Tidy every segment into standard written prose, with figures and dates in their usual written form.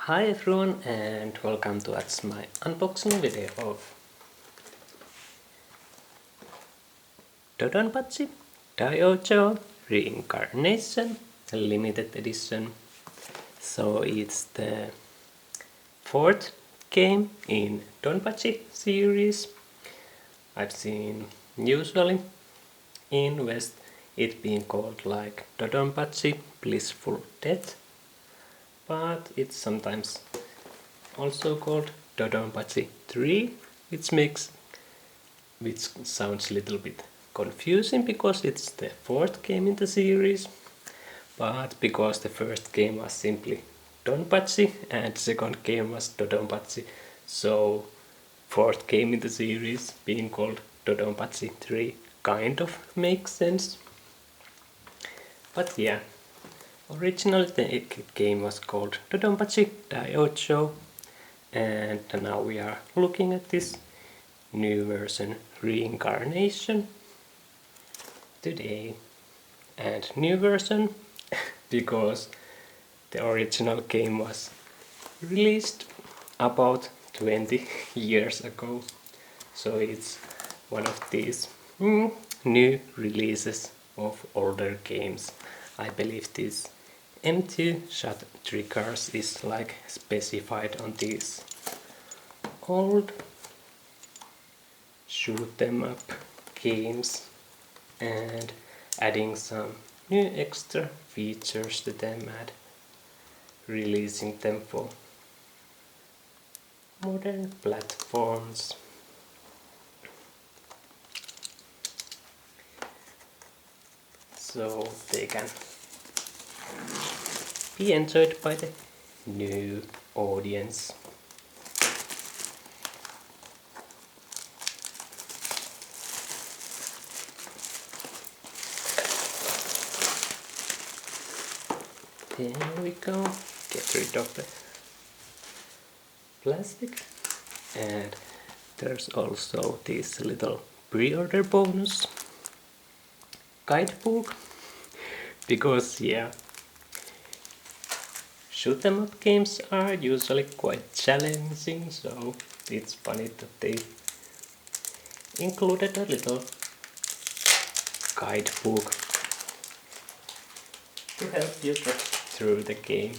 Hi everyone and welcome to my unboxing video of DoDonPachi Dai-Ou-Jou Re Reincarnation limited edition. So it's the fourth game in DonPachi series. I've seen usually in West it being called like DoDonPachi Blissful Death, but it's sometimes also called DoDonPachi 3, which sounds a little bit confusing because it's the fourth game in the series, but because the first game was simply DonPachi and second game was DoDonPachi, so fourth game in the series being called DoDonPachi 3 kind of makes sense. But yeah, originally the game was called DoDonPachi Dai-Ou-Jou, and now we are looking at this new version Reincarnation today. And new version because the original game was released about 20 years ago, so it's one of these new releases of older games. I believe this M2 shot triggers is like specified on these old shoot 'em up games and adding some new extra features to them and releasing them for modern platforms. So they can be enjoyed by the new audience. There we go, get rid of the plastic, and there's also this little pre-order bonus guidebook, because yeah, shoot 'em up games are usually quite challenging, so it's funny that they included a little guidebook to help you get through the game.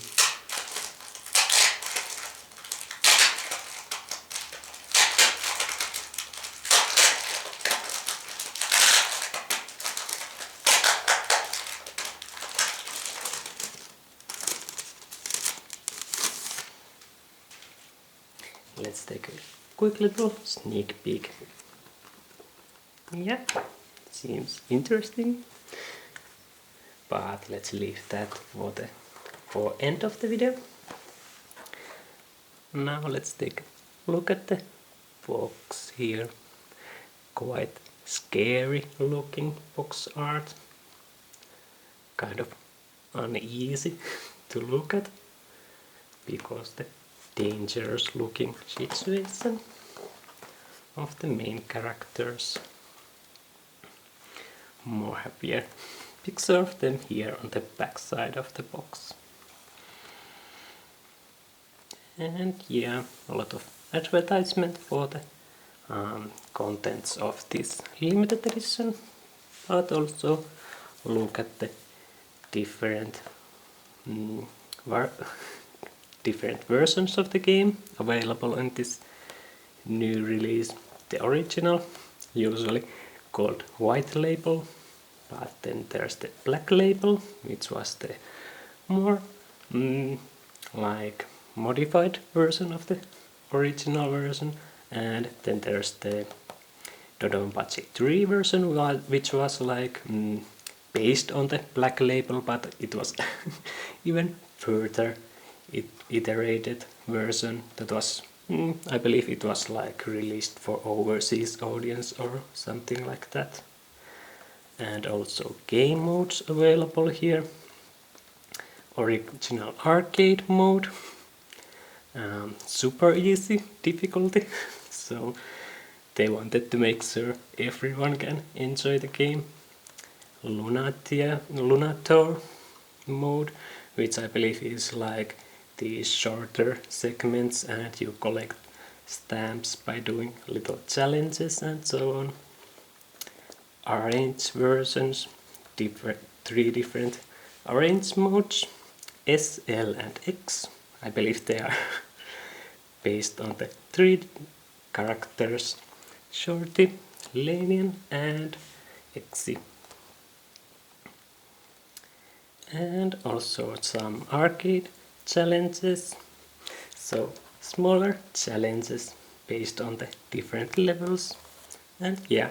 Let's take a quick little sneak peek. Yeah, seems interesting, but let's leave that for end of the video. Now let's take a look at the box here. Quite scary looking box art, kind of uneasy to look at because the dangerous looking situation of the main characters. More happier picture of them here on the back side of the box. And yeah, a lot of advertisement for the contents of this limited edition, but also look at the different different versions of the game available in this new release. The original, usually called white label, but then there's the black label, which was the more like modified version of the original version, and then there's the DoDonPachi 3 version, which was like based on the black label, but it was even further iterated version that was I believe it was like released for overseas audience or something like that. And also game modes available here. Original arcade mode, super easy difficulty, so they wanted to make sure everyone can enjoy the game. Lunator mode, which I believe is like these shorter segments and you collect stamps by doing little challenges and so on. Arrange versions, three different arrange modes, S, L and X. I believe they are based on the three characters, shorty, lenient and exi. And also some arcade challenges, so smaller challenges based on the different levels. And yeah,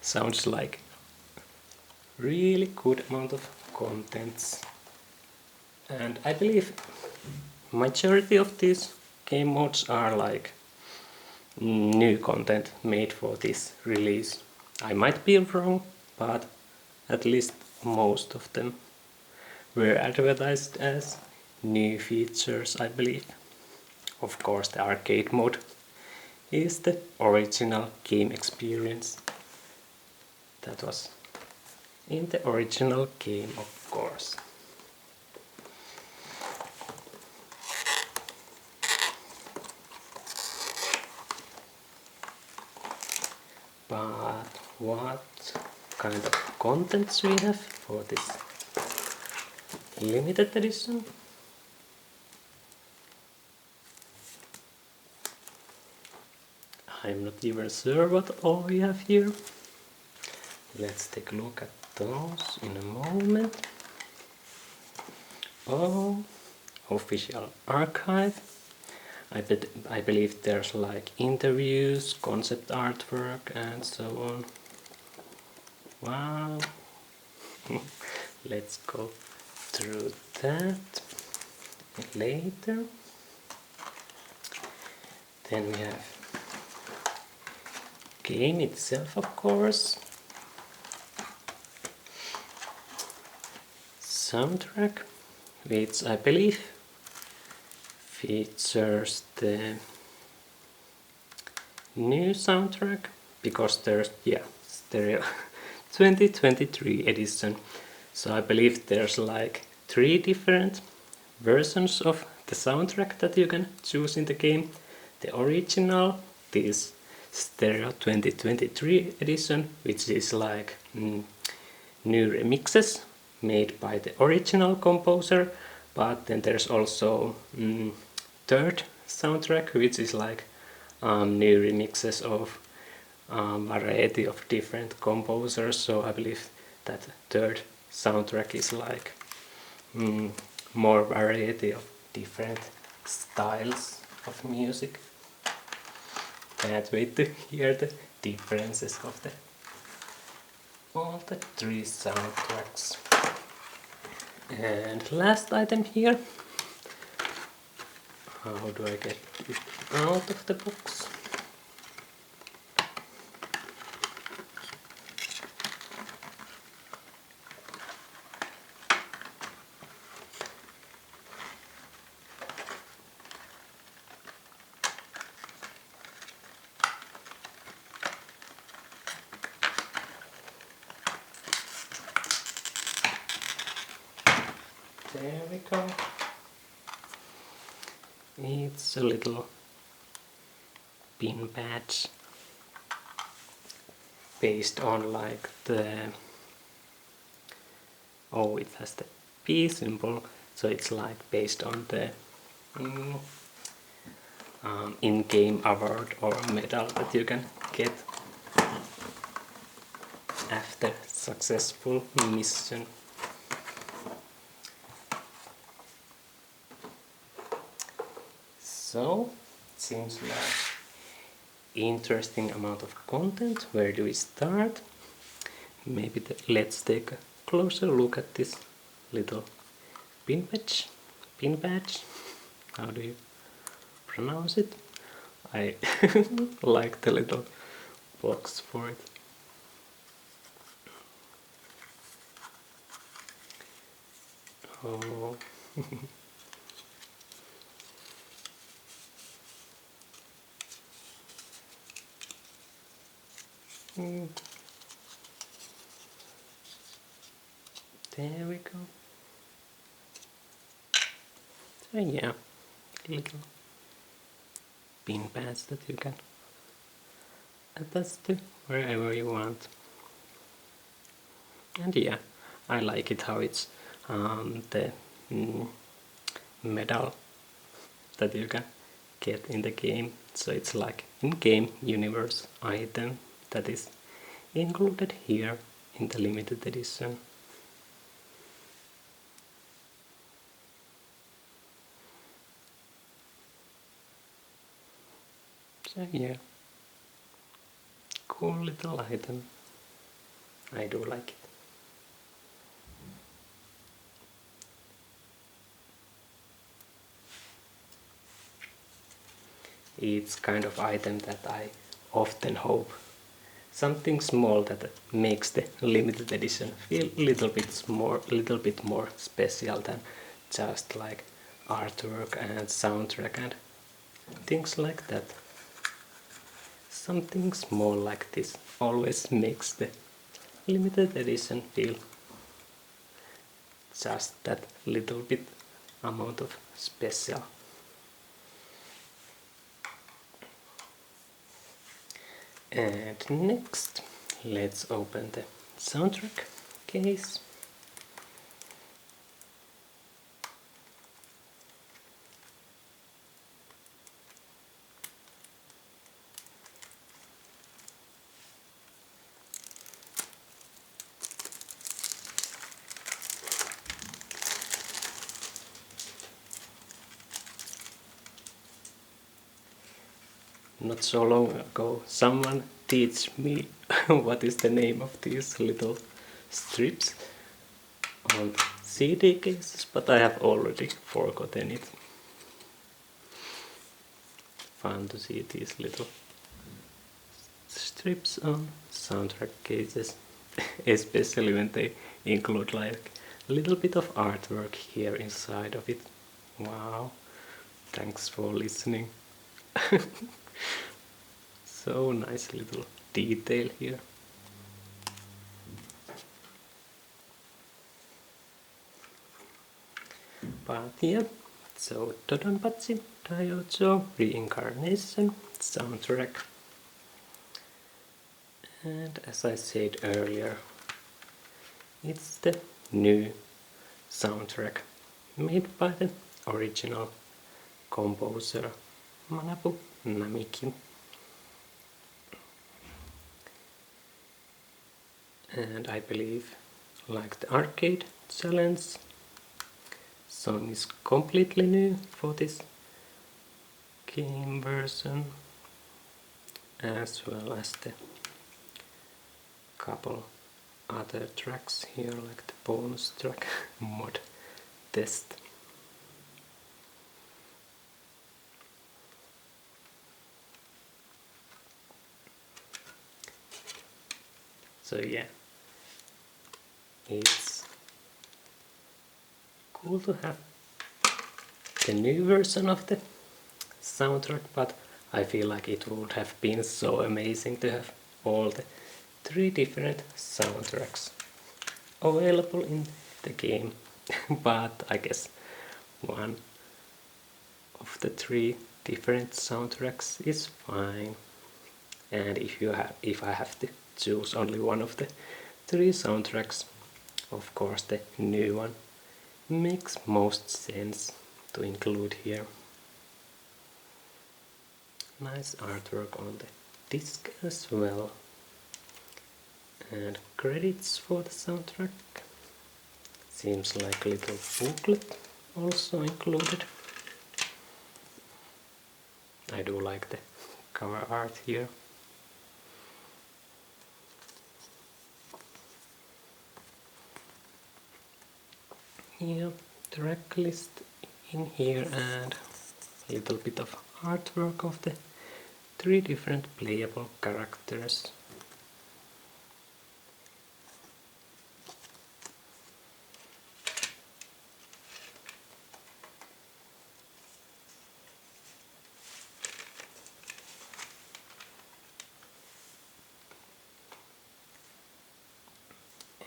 sounds like really good amount of contents. And I believe majority of these game modes are like new content made for this release. I might be wrong, but at least most of them were advertised as new features, I believe. Of course, the arcade mode is the original game experience that was in the original game, of course. But what kind of contents we have for this limited edition? I'm not even sure what all we have here. Let's take a look at those in a moment. Oh, official archive. I believe there's like interviews, concept artwork and so on. Wow. Let's go through that later. Then we have game itself, of course. Soundtrack, which I believe features the new soundtrack because there's stereo 2023 edition. So I believe there's like 3 different versions of the soundtrack that you can choose in the game. The original, this stereo 2023 edition, which is like new remixes made by the original composer, but then there's also third soundtrack, which is like new remixes of variety of different composers. So I believe that third soundtrack is like more variety of different styles of music. Can't wait to hear the differences of all the 3 soundtracks. And last item here. How do I get it out of the box? There we go. It's a little pin badge based on like the it has the P symbol, so it's like based on the in-game award or medal that you can get after successful mission. So, it seems like interesting amount of content. Where do we start? Maybe let's take a closer look at this little pin badge. Pin badge. How do you pronounce it? I like the little box for it. Oh. There we go. So yeah, little pin pads that you can attach to wherever you want. And yeah, I like it how it's the medal that you can get in the game. So it's like in-game universe item that is included here in the limited edition. So yeah, cool little item. I do like it. It's kind of item that I often hope. Something small that makes the limited edition feel a little bit more special than just like artwork and soundtrack and things like that. Something small like this always makes the limited edition feel just that little bit amount of special. And next, let's open the soundtrack case. Not so long ago, someone teach me what is the name of these little strips on CD cases, but I have already forgotten it. Fun to see these little strips on soundtrack cases, especially when they include like a little bit of artwork here inside of it. Wow, thanks for listening. So nice little detail here. But yeah, so DoDonPachi Dai-Ou-Jou Reincarnation soundtrack. And as I said earlier, it's the new soundtrack made by the original composer Manabu Namiki. And I believe, like the arcade challenge, song is completely new for this game version, as well as the couple other tracks here, like the bonus track mod test. So yeah, it's cool to have the new version of the soundtrack, but I feel like it would have been so amazing to have all the 3 different soundtracks available in the game. But I guess one of the 3 different soundtracks is fine. And if I have to choose only one of the 3 soundtracks, of course the new one makes most sense to include here. Nice artwork on the disc as well, and credits for the soundtrack. Seems like a little booklet also included. I do like the cover art here. Yeah, track list in here and a little bit of artwork of the 3 different playable characters.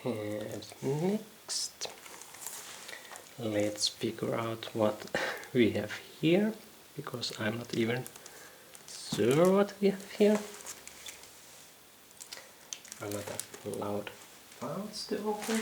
And next, let's figure out what we have here, because I'm not even sure what we have here. I'm not allowed files to open.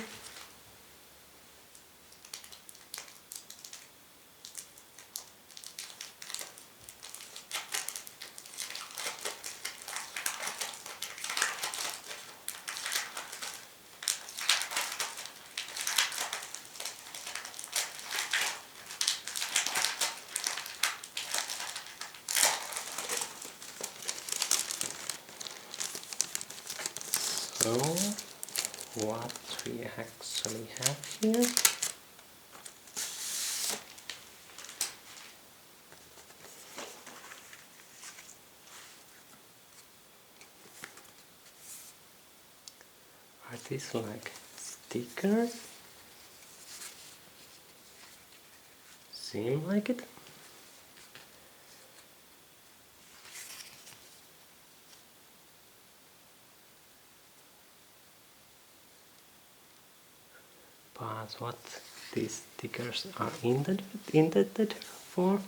So, what we actually have here? Are these like stickers? Seem like it? But what these stickers are intended for?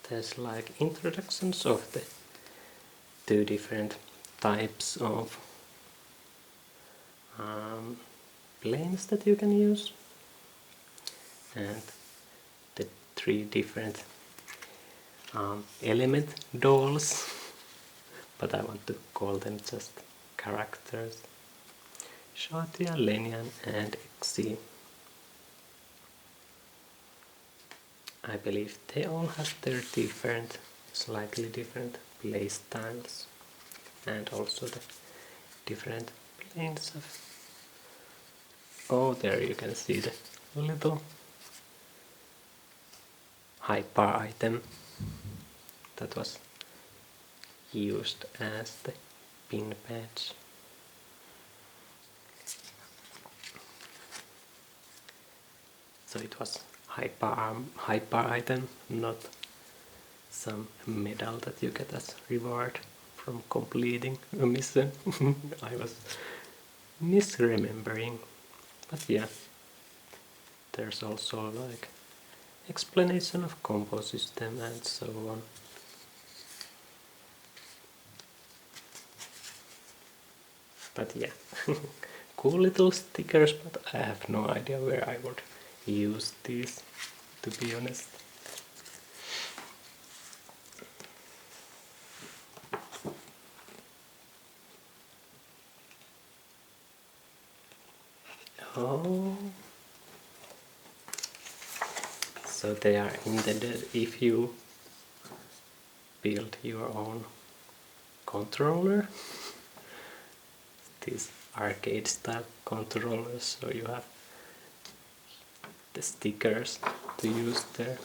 There's like introductions of the two different types of planes that you can use, and the three different element dolls, but I want to call them just characters: Shatia, Lenian and Xi. I believe they all have their different, slightly different play styles, and also the different planes of... Oh, there you can see the little hyper item that was used as the pin patch. So it was hyper item, not some medal that you get as reward from completing a mission. I was misremembering, but yeah, there's also like explanation of combo system and so on. But yeah, cool little stickers, but I have no idea where I would use these, to be honest. Oh, so they are intended if you build your own controller, these arcade style controllers, so you have the stickers to use there.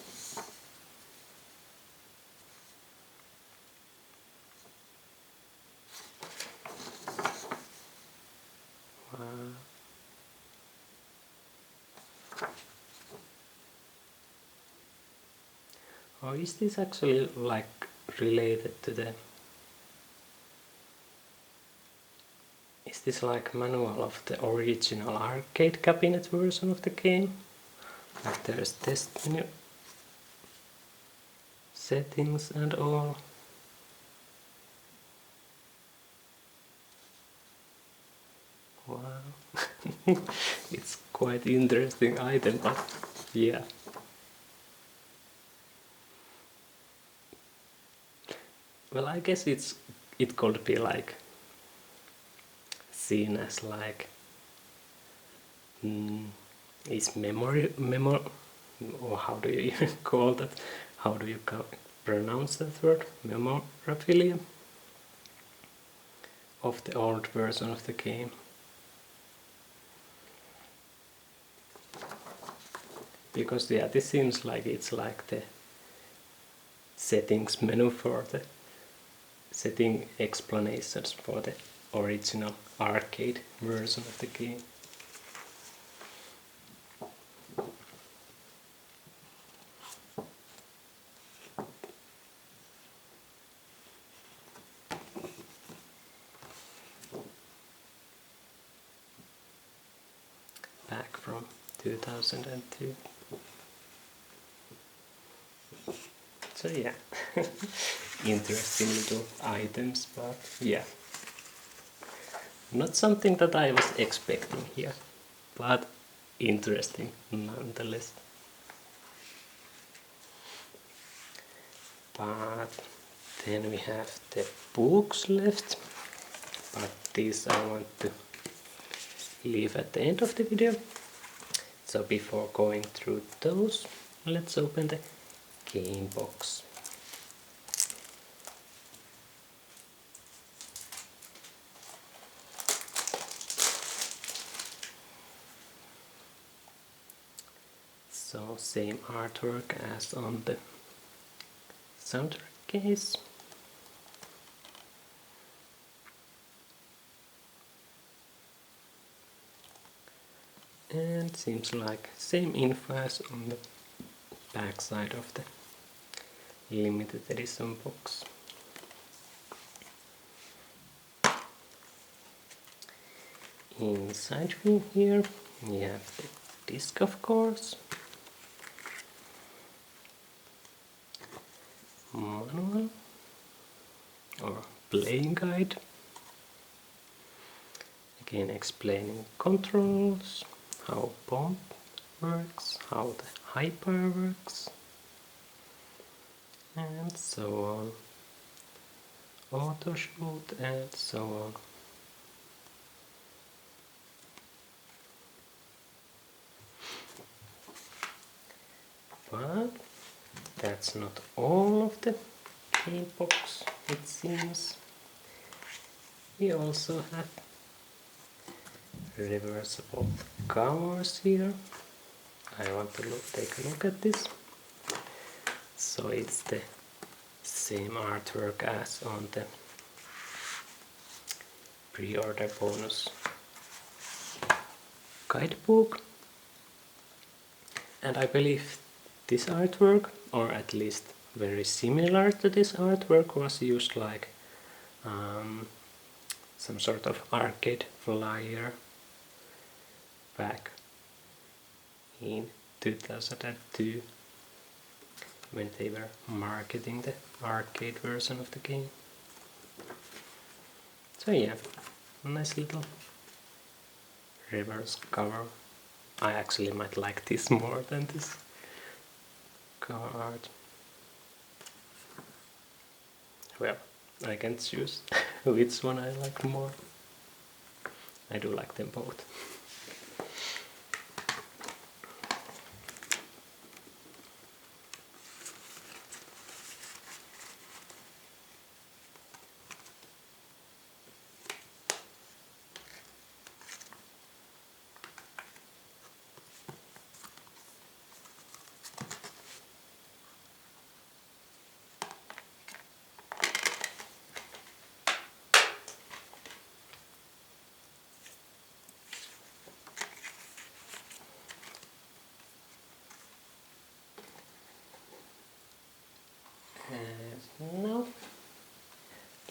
Wow. Oh, is this actually like related to the... Is this like manual of the original arcade cabinet version of the game? Like there's test menu, settings and all. Wow. It's quite interesting item, but yeah. Well, I guess it could be like seen as like is memory or how do you even call that? How do you pronounce that word? Memorabilia of the old version of the game. Because yeah, this seems like it's like the settings menu for the setting explanations for the original arcade version of the game. from 2002. So yeah, interesting little items, but yeah, not something that I was expecting here, but interesting nonetheless. But then we have the books left, but these I want to leave at the end of the video. So before going through those, let's open the game box. So same artwork as on the soundtrack case. And seems like same info as on the back side of the limited edition box. Inside here we have the disc, of course, manual or playing guide, again explaining controls, how bomb works, how the hyper works, and so on, auto shoot, and so on. But that's not all of the game box, it seems. We also have reversible covers here. I want to take a look at this. So it's the same artwork as on the pre-order bonus guidebook. And I believe this artwork, or at least very similar to this artwork, was used like some sort of arcade flyer back in 2002 when they were marketing the arcade version of the game. So yeah, nice little reverse cover. I actually might like this more than this cover art. Well, I can choose which one I like more. I do like them both. And now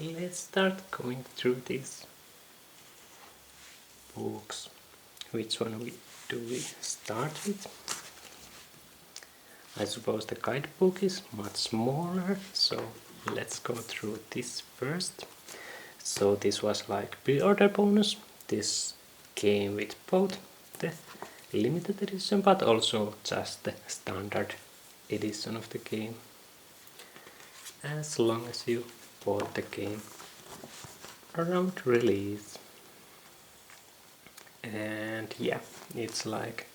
let's start going through these books. Which one do we start with? I suppose the guidebook is much smaller, so let's go through this first. So this was like pre-order bonus. This came with both the limited edition but also just the standard edition of the game, as long as you bought the game around release. And yeah, it's like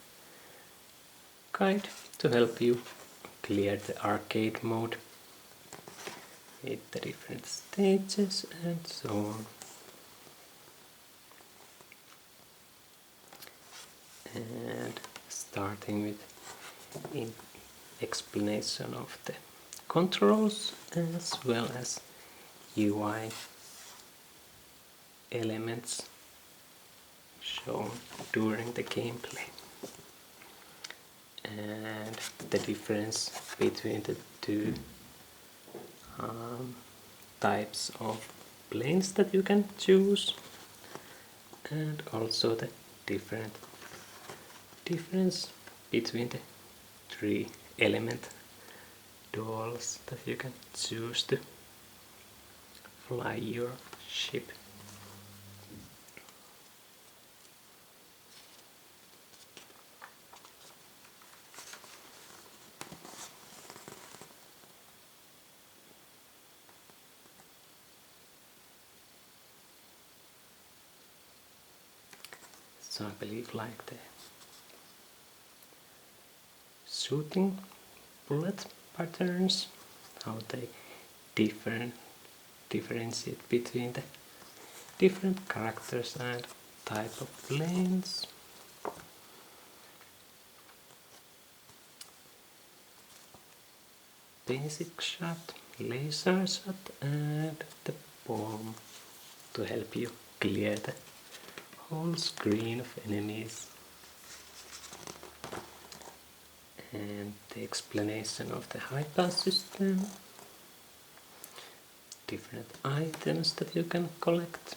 guide to help you clear the arcade mode with the different stages and so on. And starting with an explanation of the controls as well as UI elements shown during the gameplay, and the difference between the two types of planes that you can choose, and also the different difference between the three element dolls that you can choose to fly your ship. So I believe like the shooting bullet patterns, how they differentiate between the different characters and type of planes. Basic shot, laser shot, and the bomb to help you clear the whole screen of enemies. And the explanation of the high pass system, different items that you can collect,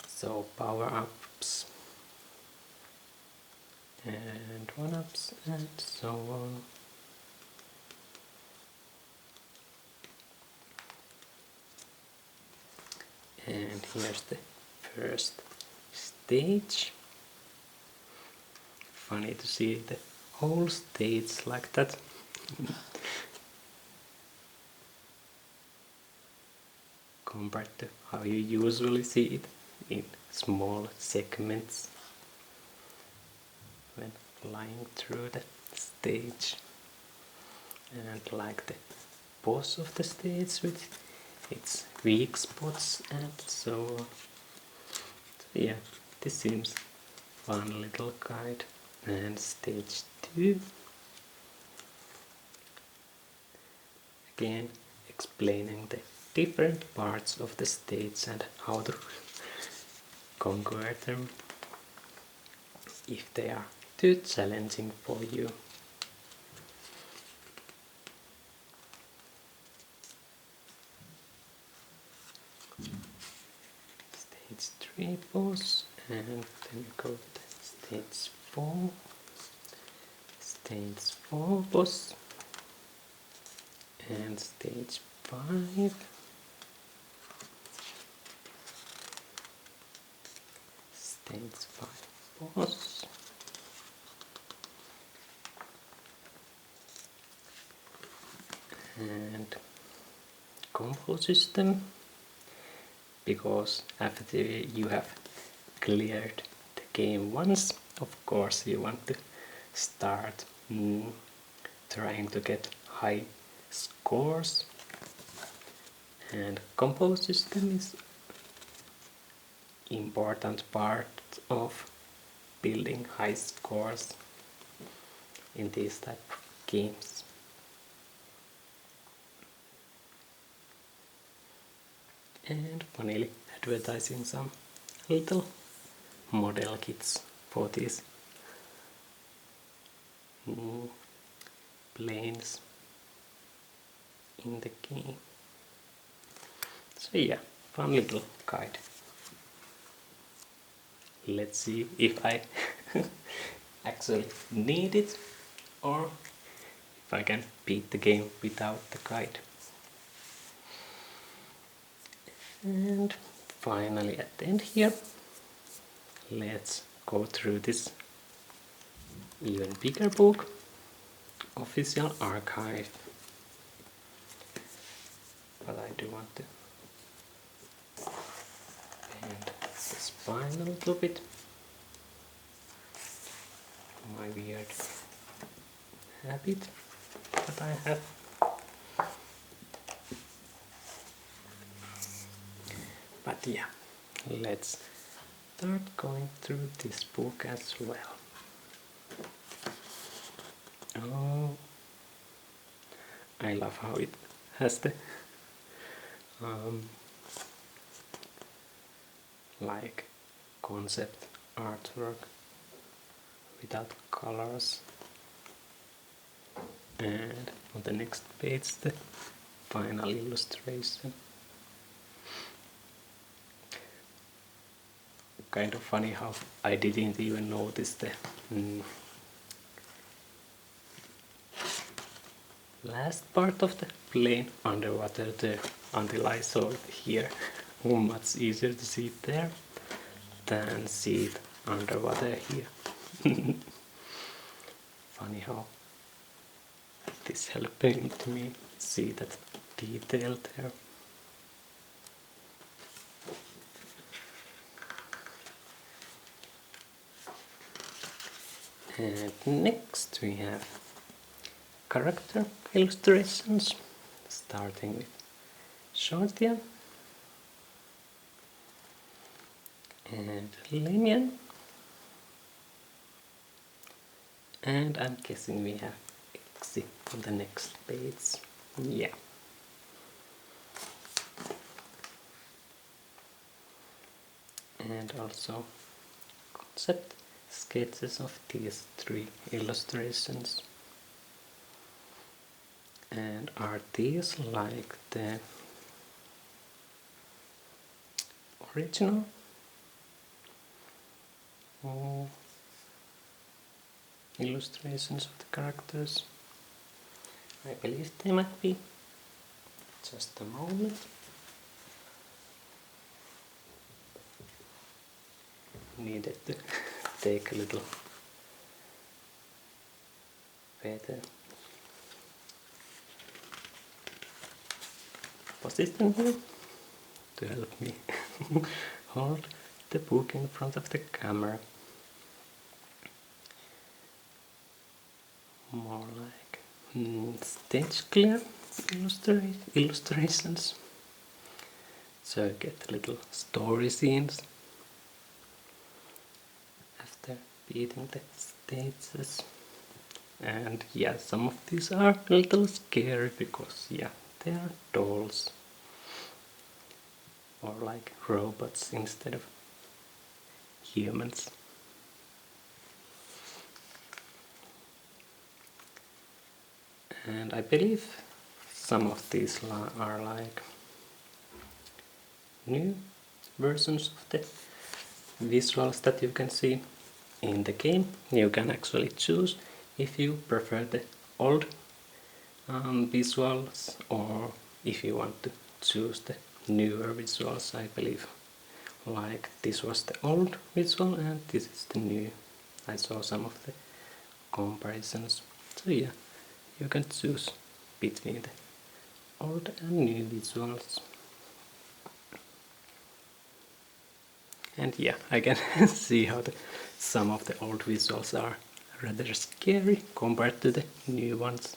so power-ups and one-ups and so on. And here's the first stage. Funny to see the whole stage like that. Compared to how you usually see it in small segments when flying through the stage. And like the boss of the stage with its weak spots and so on. So yeah, this seems fun little guide. And stage 2, again explaining the different parts of the stage and how to conquer them if they are too challenging for you. Stage 3 boss, and then we go to stage 4. Stage 4 boss and stage 5. Stage 5 boss. And combo system, because after you have cleared the game once, of course you want to start trying to get high scores, and combo system is important part of building high scores in these type of games. And finally advertising some little model kits for these planes in the game. So yeah, fun little guide. Let's see if I actually need it or if I can beat the game without the guide. And finally at the end here, let's go through this even bigger book, official archive. But I do want to bend the spine a little bit. My weird habit that I have. But yeah, let's start going through this book as well. Oh, I love how it has the like concept artwork without colors, and on the next page the final illustration. kind of funny how I didn't even notice the last part of the plane underwater there until I saw it here. Much easier to see it there than see it underwater here. Funny how it is helping to me see that detail there. And next we have character illustrations, starting with Shortia and Linian, and I'm guessing we have Exi on the next page. Yeah. And also concept sketches of these 3 illustrations. And are these like the original illustrations of the characters? I believe they might be. Just a moment. Needed to take a little better position here to help me hold the book in front of the camera. More like stage clear illustrations. So you get little story scenes after beating the stages. And yeah, some of these are a little scary because yeah, they are dolls or like robots instead of humans. And I believe some of these are like new versions of the visuals that you can see in the game. You can actually choose if you prefer the old visuals or if you want to choose the newer visuals. I believe like this was the old visual and this is the new. I saw some of the comparisons. So yeah, you can choose between the old and new visuals. And yeah, I can see how some of the old visuals are rather scary compared to the new ones.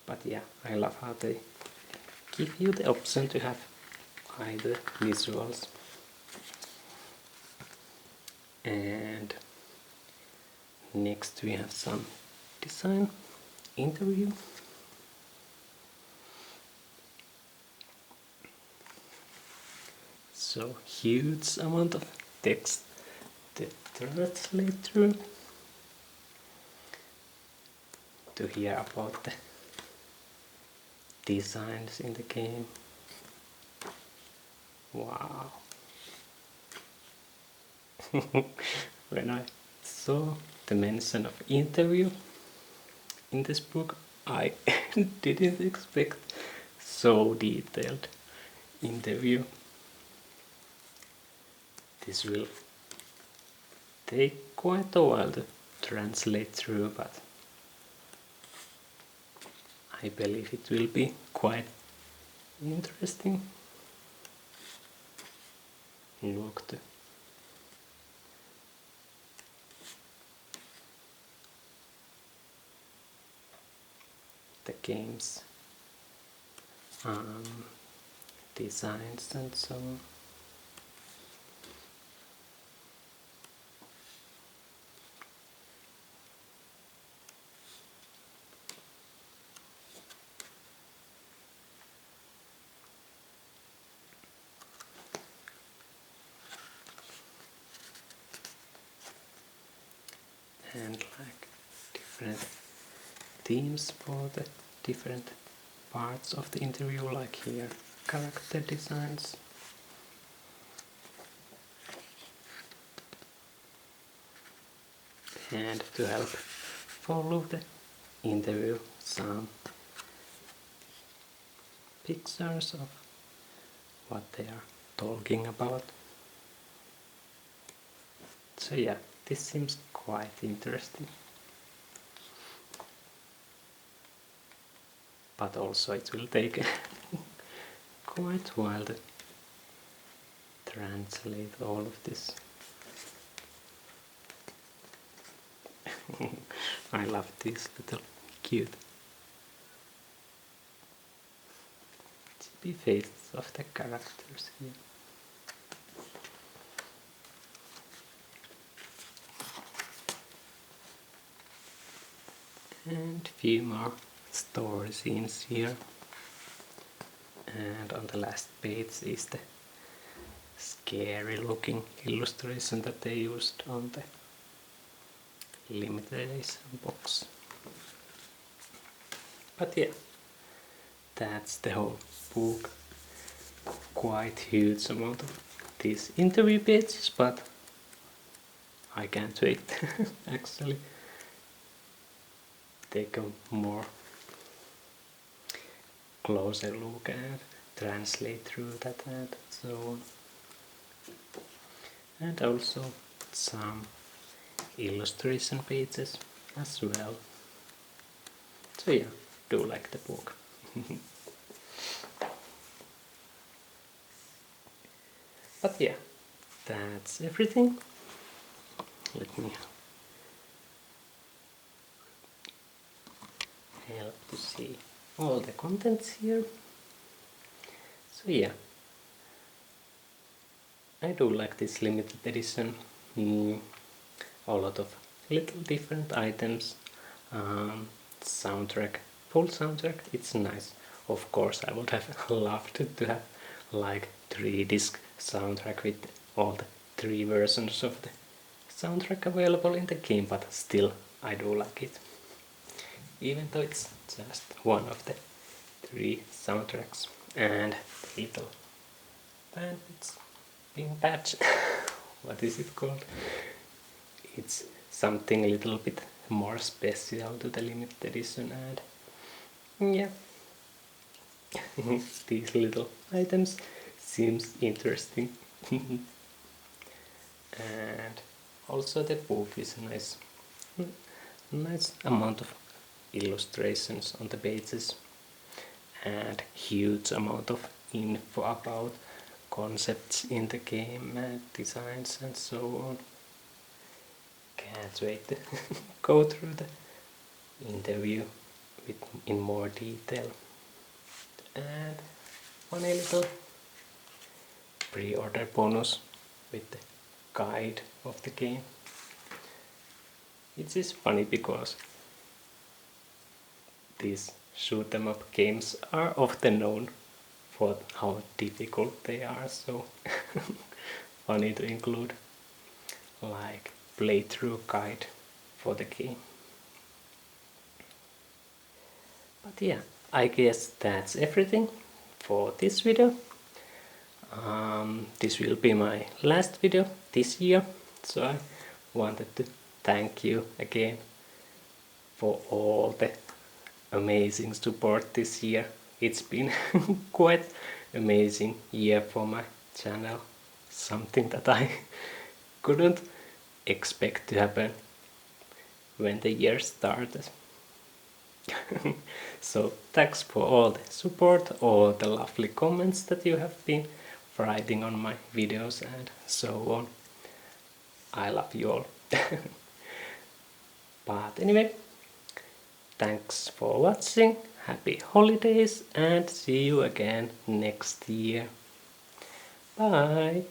But yeah, I love how they give you the option to have either visuals. And next we have some design interview. So huge amount of text to translate through to hear about the designs in the game. Wow. When I saw the mention of interview in this book, I didn't expect so detailed interview. This will take quite a while to translate through, but I believe it will be quite interesting. Look to the game's designs and so on. And like different themes for the different parts of the interview, like here character designs And to help follow the interview, some pictures of what they are talking about. So yeah, this seems quite interesting. But also it will take quite a while to translate all of this. I love these little cute chibi faces of the characters here. And few more story scenes here. And on the last page is the scary looking illustration that they used on the limited edition box. But yeah, that's the whole book. Quite huge amount of these interview pages, but I can't wait actually take a more closer look and translate through that and so on. And also some illustration pages as well. So yeah, do like the book. But yeah, that's everything. Let me help to see all the contents here. So yeah, I do like this limited edition. A lot of little different items, soundtrack, full soundtrack, it's nice. Of course I would have loved to have like 3-disc soundtrack with all the 3 versions of the soundtrack available in the game, but still I do like it. Even though it's just one of the 3 soundtracks. And the little bandits being patch. What is it called? It's something a little bit more special to the limited edition, and yeah, these little items seems interesting. And also the book is a nice amount of illustrations on the pages and huge amount of info about concepts in the game and designs and so on. Can't wait to go through the interview in more detail. And one little pre-order bonus with the guide of the game. It is funny because these shoot 'em up games are often known for how difficult they are, so funny to include like playthrough guide for the game. But yeah, I guess that's everything for this video. This will be my last video this year, so I wanted to thank you again for all the amazing support this year. It's been quite amazing year for my channel, something that I couldn't expect to happen when the year started. So thanks for all the support, all the lovely comments that you have been writing on my videos and so on. I love you all. But anyway, thanks for watching, happy holidays, and see you again next year. Bye!